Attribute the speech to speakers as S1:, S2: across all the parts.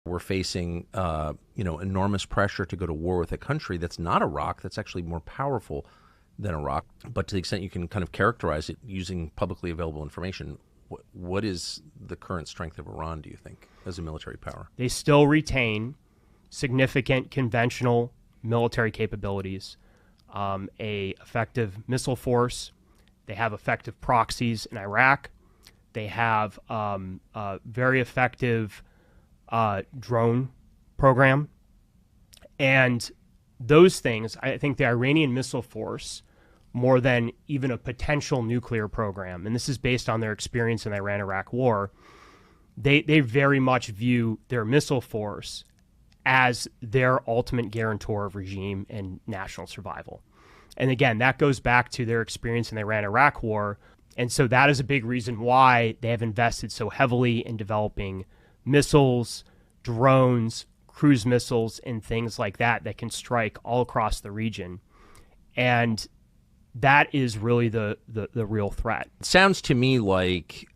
S1: We're facing, enormous pressure to go to war with a country that's not Iraq, that's actually more powerful than Iraq. But to the extent you can kind of characterize it using publicly available information, what is the current strength of Iran, do you think, as a military power?
S2: They still retain significant conventional military capabilities, a effective missile force. They have effective proxies in Iraq. They have a very effective drone program. And those things, I think the Iranian missile force, more than even a potential nuclear program, and this is based on their experience in the Iran-Iraq war, they very much view their missile force as their ultimate guarantor of regime and national survival. And again, that goes back to their experience in the Iran-Iraq war. And so that is a big reason why they have invested so heavily in developing missiles, drones, cruise missiles, and things like that that can strike all across the region. And that is really the real threat.
S1: It sounds to me like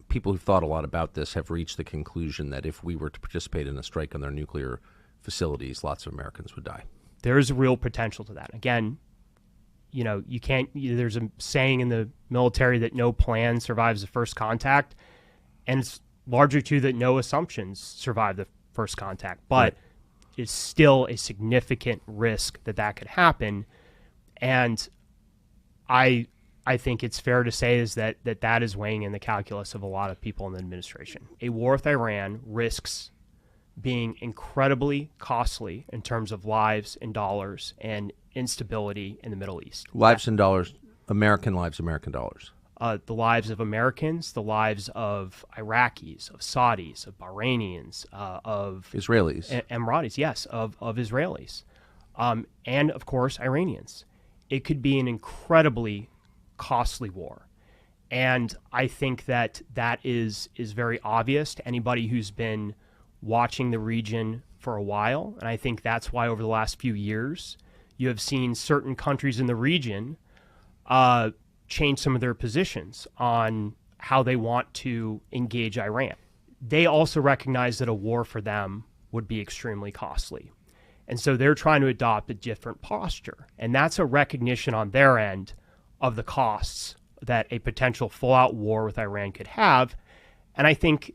S1: people who've thought a lot about this have reached the conclusion that if we were to participate in a strike on their nuclear facilities, lots of Americans would die.
S2: There's real potential to that. Again, you can't, there's a saying in the military that no plan survives the first contact, and it's largely true that no assumptions survive the first contact, but
S1: right.
S2: It's still a significant risk that could happen. And I think it's fair to say is that is weighing in the calculus of a lot of people in the administration. A war with Iran risks being incredibly costly in terms of lives and dollars and instability in the Middle East.
S1: Lives and dollars, American lives, American dollars.
S2: The lives of Americans, the lives of Iraqis, of Saudis, of Bahrainians, of
S1: Israelis,
S2: Emiratis, yes, of Israelis, and of course Iranians. It could be an incredibly costly war, and I think that is very obvious to anybody who's been watching the region for a while, and I think that's why over the last few years you have seen certain countries in the region change some of their positions on how they want to engage Iran. They also recognize that a war for them would be extremely costly. And so they're trying to adopt a different posture. And that's a recognition on their end of the costs that a potential full-out war with Iran could have. And I think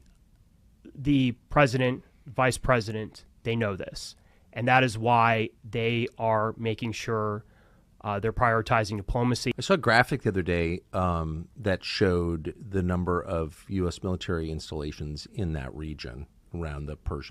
S2: the president, vice president, they know this. And that is why they are making sure they're prioritizing diplomacy.
S1: I saw a graphic the other day that showed the number of U.S. military installations in that region around the Persian